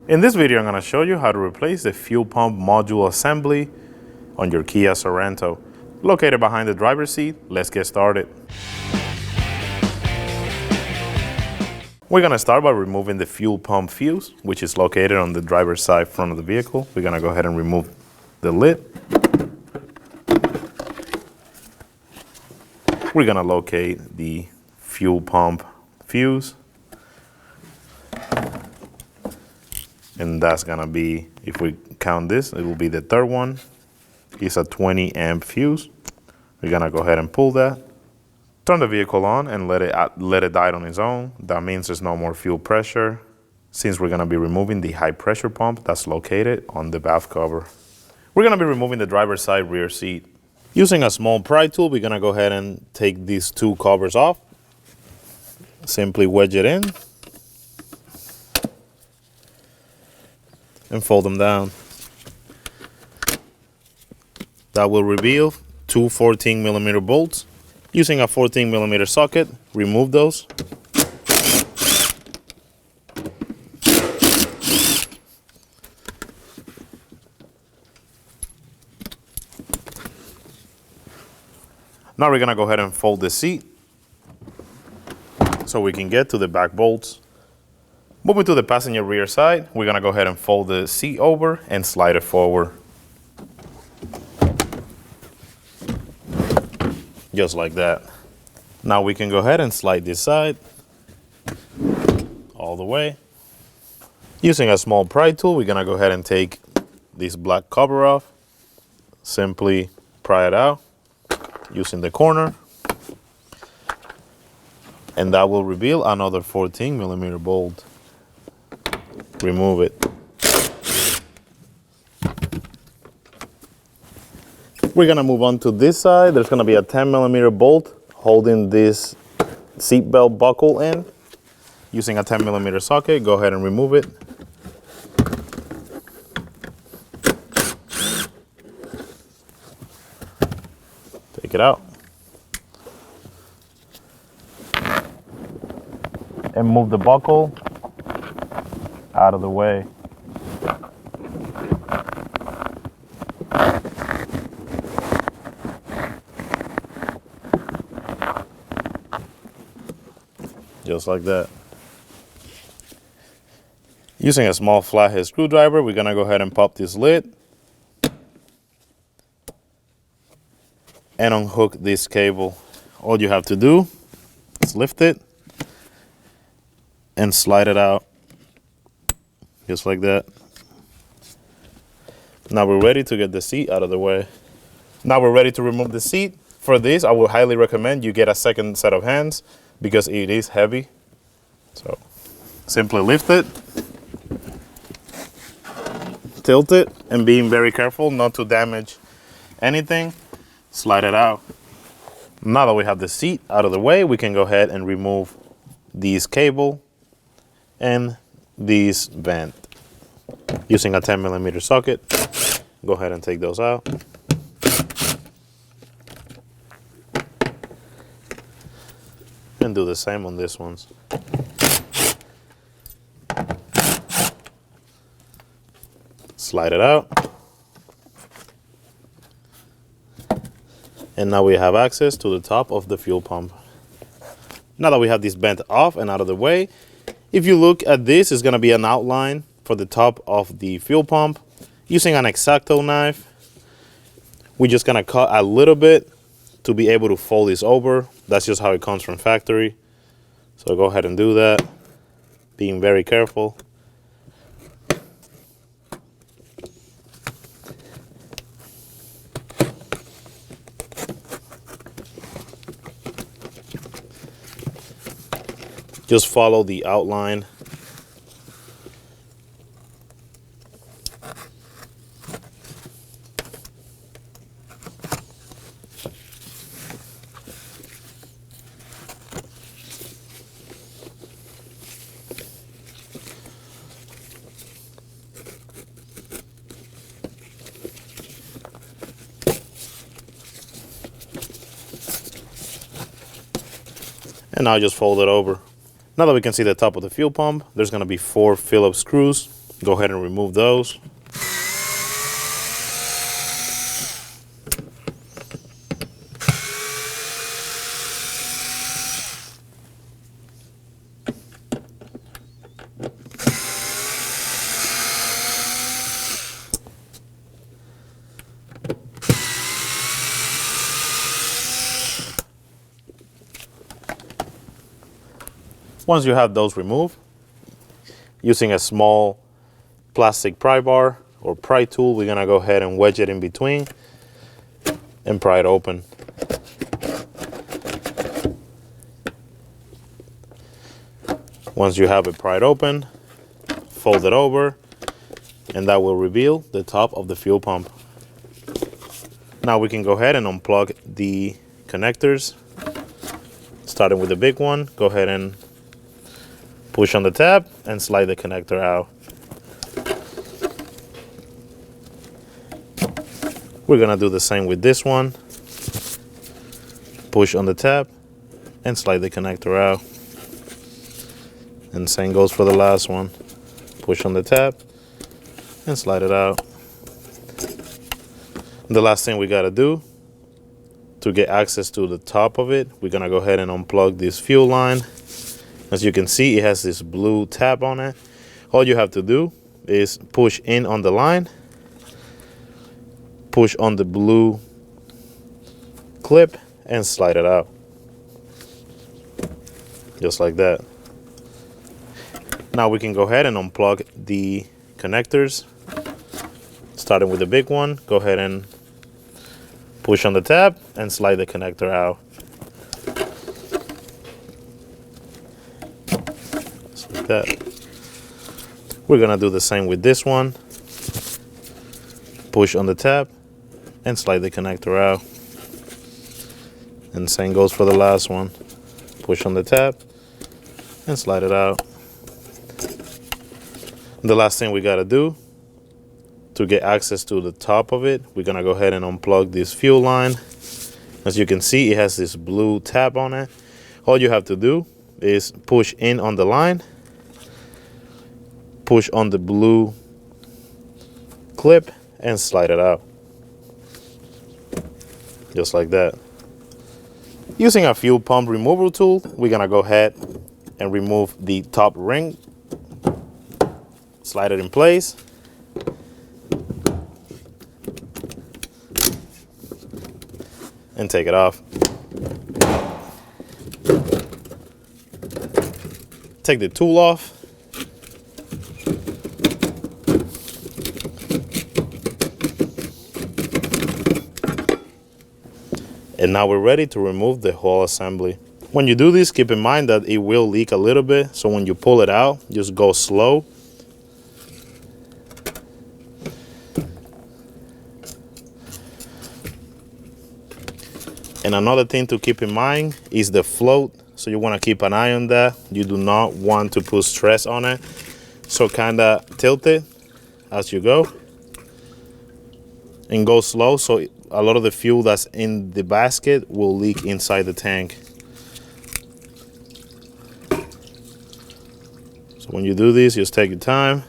In this video, I'm going to show you how to replace the fuel pump module assembly on your Kia Sorento. Located behind the driver's seat, let's get started. We're going to start by removing the fuel pump fuse, which is located on the driver's side front of the vehicle. We're going to go ahead and remove the lid. We're going to locate the fuel pump fuse. And that's gonna be, if we count this, it will be the third one. It's a 20 amp fuse. We're gonna go ahead and pull that. Turn the vehicle on and let it die on its own. That means there's no more fuel pressure, since we're gonna be removing the high pressure pump that's located on the valve cover. We're gonna be removing the driver's side rear seat. Using a small pry tool, we're gonna go ahead and take these two covers off. Simply wedge it in and fold them down. That will reveal two 14mm bolts. Using a 14mm socket, remove those. Now we're gonna go ahead and fold the seat so we can get to the back bolts. Moving to the passenger rear side, we're gonna go ahead and fold the seat over and slide it forward. Just like that. Now we can go ahead and slide this side all the way. Using a small pry tool, we're gonna go ahead and take this black cover off. Simply pry it out using the corner. And that will reveal another 14mm bolt. Remove it. We're gonna move on to this side. There's gonna be a 10mm bolt holding this seatbelt buckle in. Using a 10mm socket, go ahead and remove it. Take it out. And move the buckle out of the way. Just like that. Using a small flathead screwdriver, we're gonna go ahead and pop this lid and unhook this cable. All you have to do is lift it and slide it out. Just like that. Now we're ready to get the seat out of the way. Now we're ready to remove the seat. For this, I would highly recommend you get a second set of hands because it is heavy. So simply lift it, tilt it, and being very careful not to damage anything, slide it out. Now that we have the seat out of the way, we can go ahead and remove these cable and these vent. Using a 10mm socket, go ahead and take those out. And do the same on this ones. Slide it out. And now we have access to the top of the fuel pump. Now that we have this vent off and out of the way, if you look at this, it's gonna be an outline for the top of the fuel pump. Using an X-Acto knife, we're just gonna cut a little bit to be able to fold this over. That's just how it comes from factory. So go ahead and do that, being very careful. Just follow the outline. And now just fold it over. Now that we can see the top of the fuel pump, there's going to be 4 Phillips screws Go ahead and remove those. Once you have those removed, using a small plastic pry bar or pry tool, we're gonna go ahead and wedge it in between and pry it open. Once you have it pried open, fold it over, and that will reveal the top of the fuel pump. Now we can go ahead and unplug the connectors. Starting with the big one, go ahead and push on the tab and slide the connector out. We're gonna do the same with this one. Push on the tab and slide the connector out. And same goes for the last one. Push on the tab and slide it out. The last thing we gotta do to get access to the top of it, we're gonna go ahead and unplug this fuel line. As you can see, it has this blue tab on it. All you have to do is push in on the line, push on the blue clip, and slide it out. Just like that. Now we can go ahead and unplug the connectors. Starting with the big one, go ahead and push on the tab and slide the connector out. That. We're gonna do the same with this one. Push on the tab and slide the connector out. And same goes for the last one. Push on the tab and slide it out. The last thing we gotta do to get access to the top of it, we're gonna go ahead and unplug this fuel line. As you can see, it has this blue tab on it. All you have to do is push in on the line, push on the blue clip, and slide it out. Just like that. Using a fuel pump removal tool, we're gonna go ahead and remove the top ring, slide it in place, and take it off. Take the tool off. And now we're ready to remove the whole assembly. When you do this, keep in mind that it will leak a little bit. So when you pull it out, just go slow. And another thing to keep in mind is the float. So you want to keep an eye on that. You do not want to put stress on it. So kind of tilt it as you go. And go slow, so a lot of the fuel that's in the basket will leak inside the tank. So when you do this, just take your time.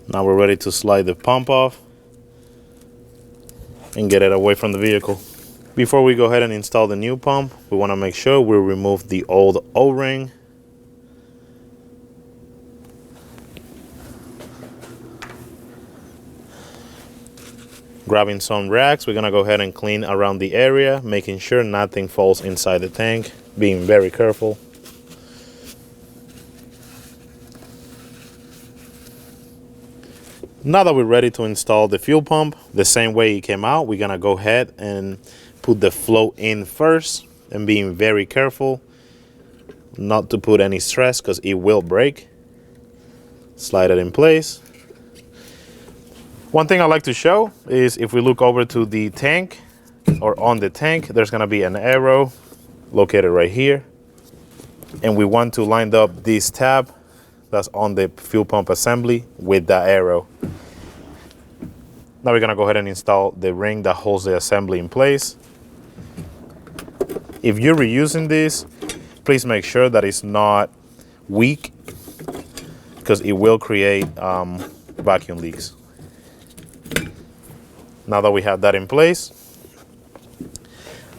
Now we're ready to slide the pump off and get it away from the vehicle. Before we go ahead and install the new pump, we want to make sure we remove the old O-ring. Grabbing some racks, we're gonna go ahead and clean around the area, making sure nothing falls inside the tank, being very careful. Now that we're ready to install the fuel pump, the same way it came out, we're gonna go ahead and put the float in first, and being very careful not to put any stress because it will break. Slide it in place. One thing I like to show is if we look over to the tank or on the tank, there's gonna be an arrow located right here. And we want to line up this tab that's on the fuel pump assembly with that arrow. Now we're gonna go ahead and install the ring that holds the assembly in place. If you're reusing this, Please make sure that it's not weak, because it will create vacuum leaks. Now that we have that in place,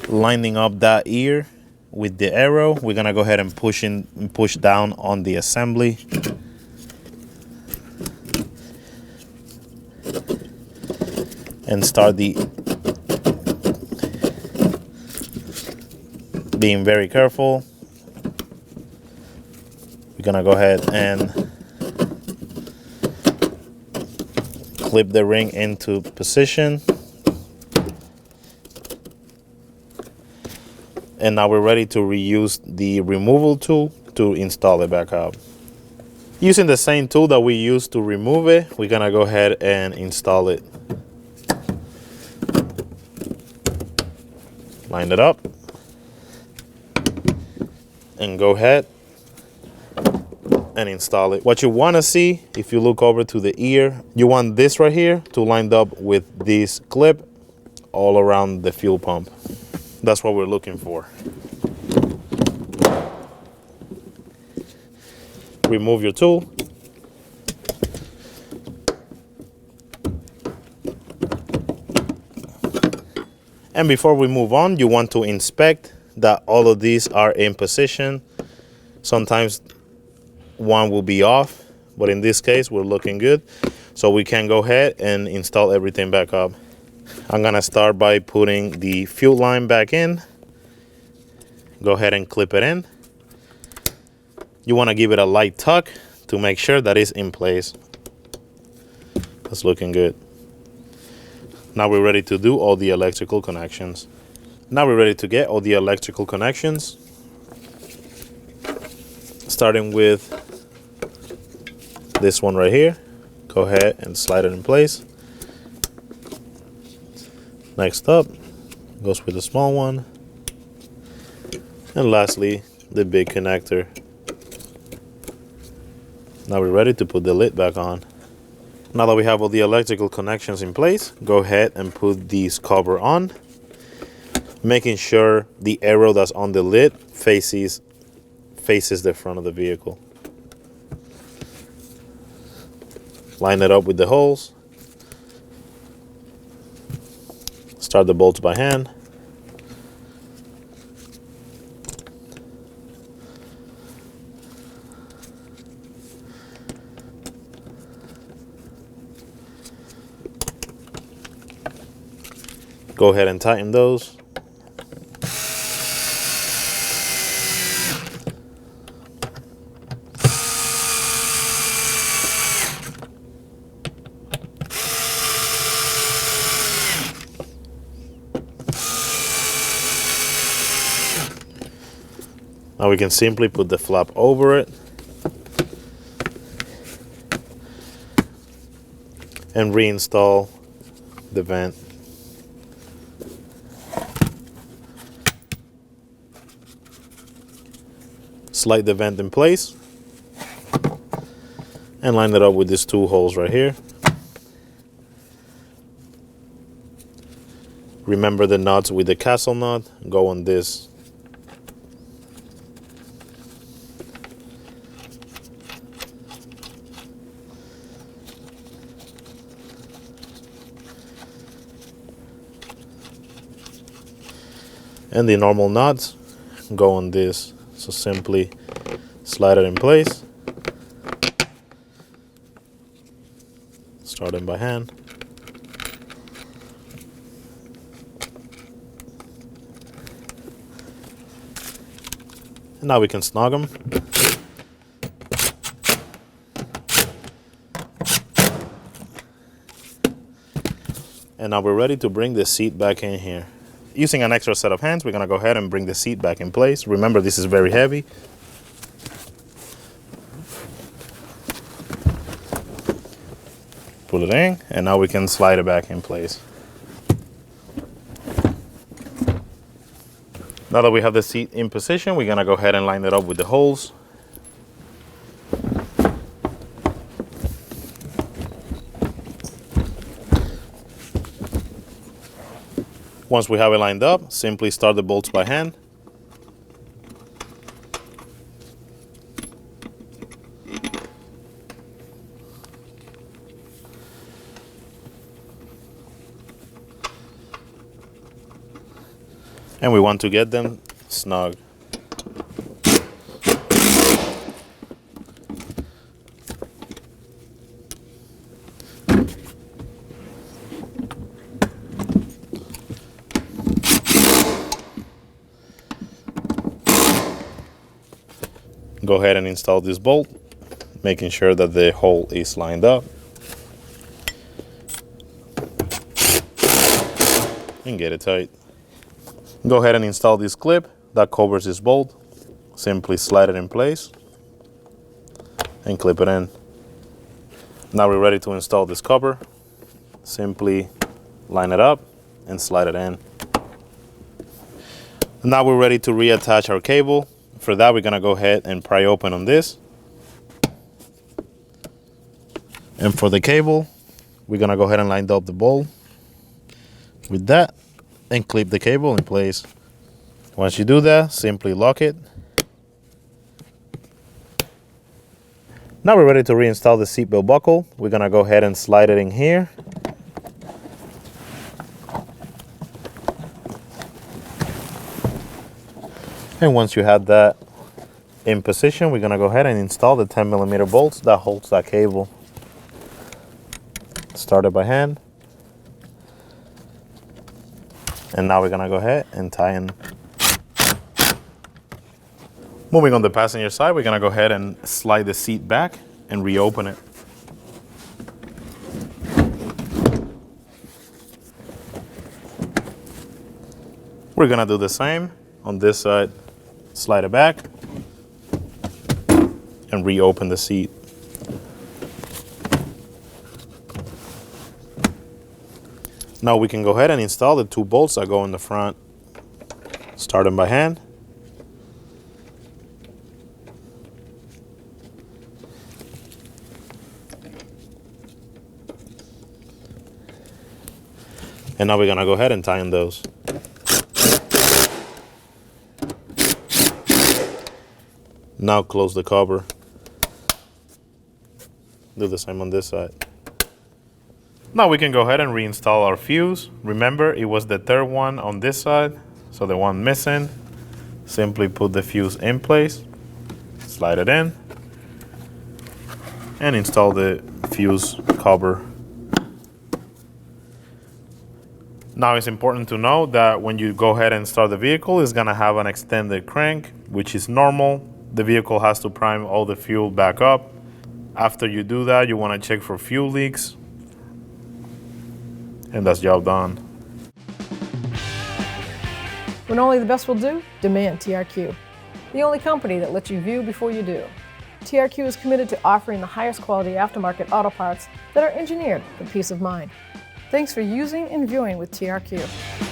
lining up that ear with the arrow, we're gonna go ahead and push down on the assembly. And start being very careful. We're gonna go ahead and clip the ring into position. And now we're ready to reuse the removal tool to install it back up. Using the same tool that we used to remove it, we're gonna go ahead and install it. Line it up and go ahead and install it. What you want to see, if you look over to the ear, you want this right here to line up with this clip all around the fuel pump. That's what we're looking for. Remove your tool. And before we move on, you want to inspect that all of these are in position. Sometimes one will be off, but in this case, we're looking good. So we can go ahead and install everything back up. I'm gonna start by putting the fuel line back in. Go ahead and clip it in. You wanna give it a light tuck to make sure that it's in place. That's looking good. Now we're ready to do all the electrical connections. Now we're ready to get all the electrical connections. Starting with this one right here. Go ahead and slide it in place. Next up goes with the small one. And lastly, the big connector. Now we're ready to put the lid back on. Now that we have all the electrical connections in place, go ahead and put this cover on, making sure the arrow that's on the lid faces the front of the vehicle. Line it up with the holes. Start the bolts by hand. Go ahead and tighten those. Now we can simply put the flap over it and reinstall the vent. Slide the vent in place and line it up with these two holes right here. Remember the nuts with the castle nut go on this. And the normal nuts go on this. So simply slide it in place. Start them by hand. And now we can snug them. And now we're ready to bring the seat back in here. Using an extra set of hands, we're gonna go ahead and bring the seat back in place. Remember, this is very heavy. Pull it in, and now we can slide it back in place. Now that we have the seat in position, we're gonna go ahead and line it up with the holes. Once we have it lined up, simply start the bolts by hand. And we want to get them snug. Go ahead and install this bolt, making sure that the hole is lined up. And get it tight. Go ahead and install this clip that covers this bolt. Simply slide it in place and clip it in. Now we're ready to install this cover. Simply line it up and slide it in. Now we're ready to reattach our cable. For that, we're gonna go ahead and pry open on this. And for the cable, we're gonna go ahead and line up the bolt with that and clip the cable in place. Once you do that, simply lock it. Now we're ready to reinstall the seatbelt buckle. We're gonna go ahead and slide it in here. And once you have that in position, we're gonna go ahead and install the 10mm bolts that holds that cable. Start it by hand. And now we're gonna go ahead and tie in. Moving on the passenger side, we're gonna go ahead and slide the seat back and reopen it. We're gonna do the same on this side. Slide it back and reopen the seat. Now we can go ahead and install the 2 bolts that go in the front. Start them by hand. And now we're gonna go ahead and tie in those. Now close the cover. Do the same on this side. Now we can go ahead and reinstall our fuse. Remember, it was the 3rd one on this side, so the one missing. Simply put the fuse in place, slide it in, and install the fuse cover. Now it's important to know that when you go ahead and start the vehicle, it's gonna have an extended crank, which is normal. The vehicle has to prime all the fuel back up. After you do that, you wanna check for fuel leaks. And that's job done. When only the best will do, demand TRQ. The only company that lets you view before you do. TRQ is committed to offering the highest quality aftermarket auto parts that are engineered for peace of mind. Thanks for using and viewing with TRQ.